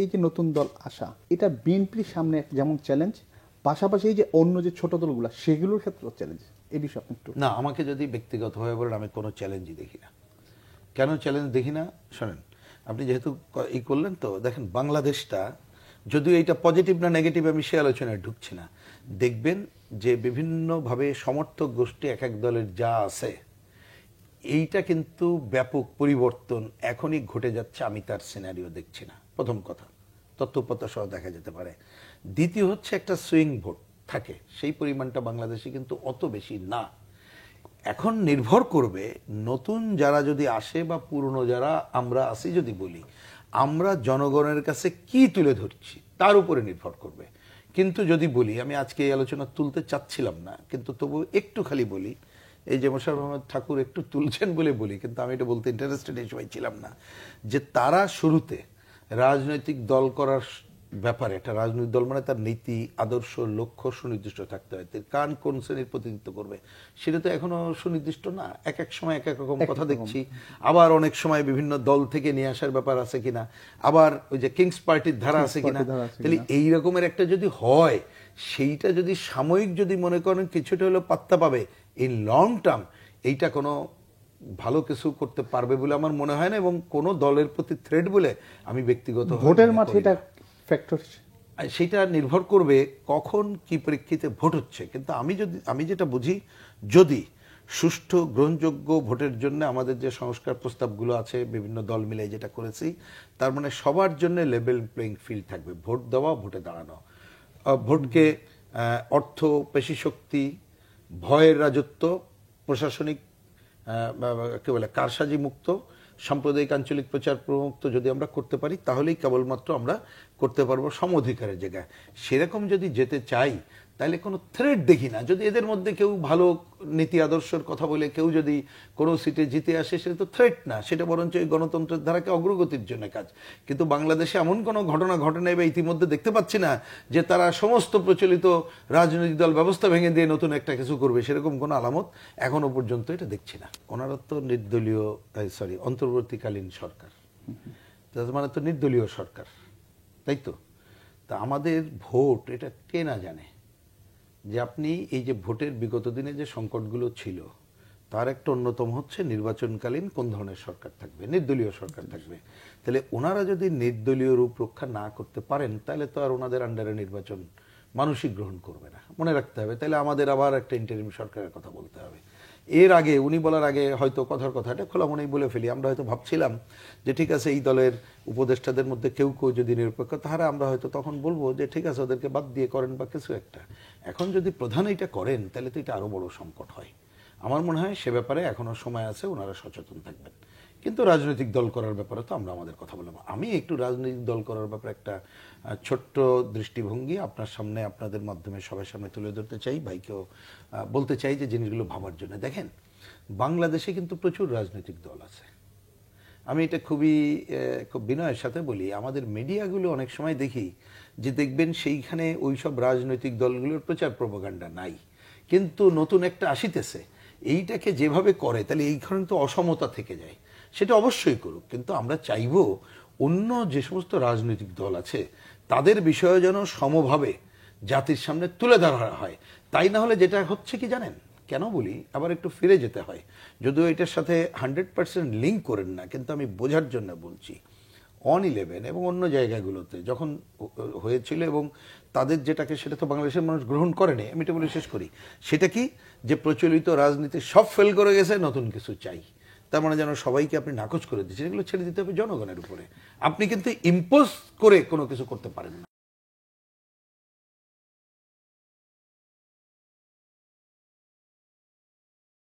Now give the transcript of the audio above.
এই যে নতুন দল আসা, এটা বিএনপির সামনে যেমন চ্যালেঞ্জ, পাশাপাশি এই যে অন্য যে ছোট দলগুলো সেগুলোর ক্ষেত্রেও চ্যালেঞ্জ। এই বিষয়ে আপনি একটু। না, আমাকে যদি ব্যক্তিগতভাবে বলেন, আমি কোনো চ্যালেঞ্জই দেখি না। কেন চ্যালেঞ্জ দেখি না শোনেন, আপনি যেহেতু ই করলেন, তো দেখেন বাংলাদেশটা, যদিও এইটা পজিটিভ না নেগেটিভ আমি সে আলোচনায় ঢুকছি না, দেখবেন যে বিভিন্নভাবে সমর্থক গোষ্ঠী এক এক দলের যা আছে, এইটা কিন্তু ব্যাপক পরিবর্তন এখনই ঘটে যাচ্ছে। আমি তার সিনারিও দেখছি না, প্রথম কথা। তথ্যপত্র সহ দেখা যেতে পারে। দ্বিতীয় হচ্ছে একটা সুইং ভোট থাকে, সেই পরিমাণটা বাংলাদেশে কিন্তু অত বেশি না। এখন নির্ভর করবে নতুন যারা যদি আসে বা পুরনো যারা আমরা আসি, যদি বলি আমরা জনগণের কাছে কি তুলে ধরছি তার উপরে নির্ভর করবে। কিন্তু যদি বলি, আমি আজকে এই আলোচনা তুলতে চাচ্ছিলাম না, কিন্তু তবু একটু খালি বলি, এই যে মোশাররফ আহমদ ঠাকুর একটু তুলছেন বলে বলি, কিন্তু আমি এটা বলতে ইন্টারেস্টেড এই সময় ছিলাম না, যে তারা শুরুতে রাজনৈতিক দল করার ব্যাপারে, একটা রাজনৈতিক দল মানে তার নীতি আদর্শ লক্ষ্য সুনির্দিষ্ট থাকতে হয়। কোন শ্রেণীর প্রতিনিধিত্ব করবে সেটা তো এখনো সুনির্দিষ্ট না। এক এক সময় এক এক রকম কথা দেখছি। আবার অনেক সময় বিভিন্ন দল থেকে নিয়ে আসার ব্যাপার আছে কিনা, আবার ওই যে কিংস পার্টির ধারা আছে কিনা। তাহলে এই রকমের একটা যদি হয়, সেইটা যদি সাময়িক যদি মনে করেন কিছুটা হলেও পাত্তা পাবে, এই লং টার্ম এইটা কোনো ভালো কিছু করতে পারবে বলে আমার মনে হয় না, এবং কোনো দলের প্রতি থ্রেট বলে আমি ব্যক্তিগত ভোটের মাঠে এটা ফ্যাক্টর। সেটা নির্ভর করবে কখন কি প্রেক্ষিতে ভোট হচ্ছে। কিন্তু আমি যেটা বুঝি, যদি সুষ্ঠু গ্রহণযোগ্য ভোটের জন্য আমাদের যে সংস্কার প্রস্তাবগুলো আছে বিভিন্ন দল মিলে যেটা করেছি, তার মানে সবার জন্য লেভেল প্লেইং ফিল্ড থাকবে, ভোট দেওয়া ভোটে দাঁড়ানো। ভোটকে অর্থ পেশি শক্তি, ভয়ের রাজত্ব, প্রশাসনিক কি বলে কারসাজি মুক্ত, সাম্প্রদায়িক আঞ্চলিক প্রচার প্রমুক্ত যদি আমরা করতে পারি, তাহলেই কেবলমাত্র আমরা করতে পারবো সম অধিকারের জায়গায়। সেরকম যদি যেতে চাই, তাহলে কোনো থ্রেট দেখি না। যদি এদের মধ্যে কেউ ভালো নীতি আদর্শের কথা বলে কেউ যদি কোনো সিটে জিতে আসে, সেটা তো থ্রেট না, সেটা বরঞ্চ এই গণতন্ত্রের ধারাকে অগ্রগতির জন্য কাজ। কিন্তু বাংলাদেশে এমন কোনো ঘটনা ঘটে নাই বা ইতিমধ্যে দেখতে পাচ্ছি না যে তারা সমস্ত প্রচলিত রাজনৈতিক দল ব্যবস্থা ভেঙে দিয়ে নতুন একটা কিছু করবে, সেরকম কোনো আলামত এখনো পর্যন্ত এটা দেখছি না। ওনারা তো নির্দলীয়, অন্তর্বর্তীকালীন সরকার, মানে তো নির্দলীয় সরকার, তাই তো। তা আমাদের ভোট এটা কে না জানে, যে আপনি এই যে ভোটের বিগত দিনে যে সংকটগুলো ছিল, তার একটা অন্যতম হচ্ছে নির্বাচনকালীন কোন ধরনের সরকার থাকবে, নির্দলীয় সরকার থাকবে। তাহলে ওনারা যদি নির্দলীয় রূপ রক্ষা না করতে পারেন, তাহলে তো আর ওনাদের আন্ডারে নির্বাচন মানুষই গ্রহণ করবে না, মনে রাখতে হবে। তাহলে আমাদের আবার একটা ইন্টারিম সরকারের কথা বলতে হবে। এর আগে উনি বলার আগে হয়তো কথার কথাটা খোলা মনেই বলে ফেলি, আমরা হয়তো ভাবছিলাম যে ঠিক আছে এই দলের উপদেষ্টাদের মধ্যে কেউ কেউ যদি নিরপেক্ষ, তাহলে আমরা হয়তো তখন বলবো যে ঠিক আছে ওদেরকে বাদ দিয়ে করেন বা কিছু একটা। এখন যদি প্রধান এটা করেন, তাহলে তো এটা আরো বড় সংকট হয়। আমার মনে হয় সে ব্যাপারে এখনো সময় আছে, ওনারা সচেতন থাকবেন। কিন্তু রাজনৈতিক দল করার ব্যাপারে তো আমরা আমাদের কথা বললাম। আমি একটু রাজনৈতিক দল করার ব্যাপারে একটা ছোট্ট দৃষ্টিভঙ্গি আপনার সামনে, আপনাদের মাধ্যমে সবার সামনে তুলে ধরতে চাই, ভাইকেও বলতে চাই যে জিনিসগুলো ভাবার জন্য। দেখেন, বাংলাদেশে কিন্তু প্রচুর রাজনৈতিক দল আছে। আমি এটা খুব বিনয়ের সাথে বলি, আমাদের মিডিয়াগুলো অনেক সময় দেখি যে দেখবেন সেইখানে ওই সব রাজনৈতিক দলগুলোর প্রচার প্রপাগান্ডা নাই, কিন্তু নতুন একটা আসিতেছে, এইটাকে যেভাবে করে, তাহলে এইখানে তো অসমতা থেকে যায়। সেটা অবশ্যই করুক, কিন্তু আমরা চাইবো অন্য যে সমস্ত রাজনৈতিক দল আছে তাদের বিষয়ে যেন সমভাবে জাতির সামনে তুলে ধরা হয়। তাই না হলে যেটা হচ্ছে কি জানেন, কেন বলি, আবার একটু ফিরে যেতে হয়, যদিও এটার সাথে 100% লিঙ্ক করেন না, কিন্তু আমি বোঝার জন্য বলছি। অন-11 এবং অন্য জায়গাগুলোতে যখন হয়েছিল, এবং তাদের যেটাকে, সেটা তো বাংলাদেশের মানুষ গ্রহণ করেনি, আমি এটা বলে শেষ করি। সেটা কি, যে প্রচলিত রাজনীতি সব ফেল করে গেছে, নতুন কিছু চাই। তার মানে যেন সবাইকে আপনি নাকচ করে দিচ্ছেন, এগুলো ছেড়ে দিতে হবে জনগণের উপরে। আপনি কিন্তু ইম্পোজ করে কোনো কিছু করতে পারেন না।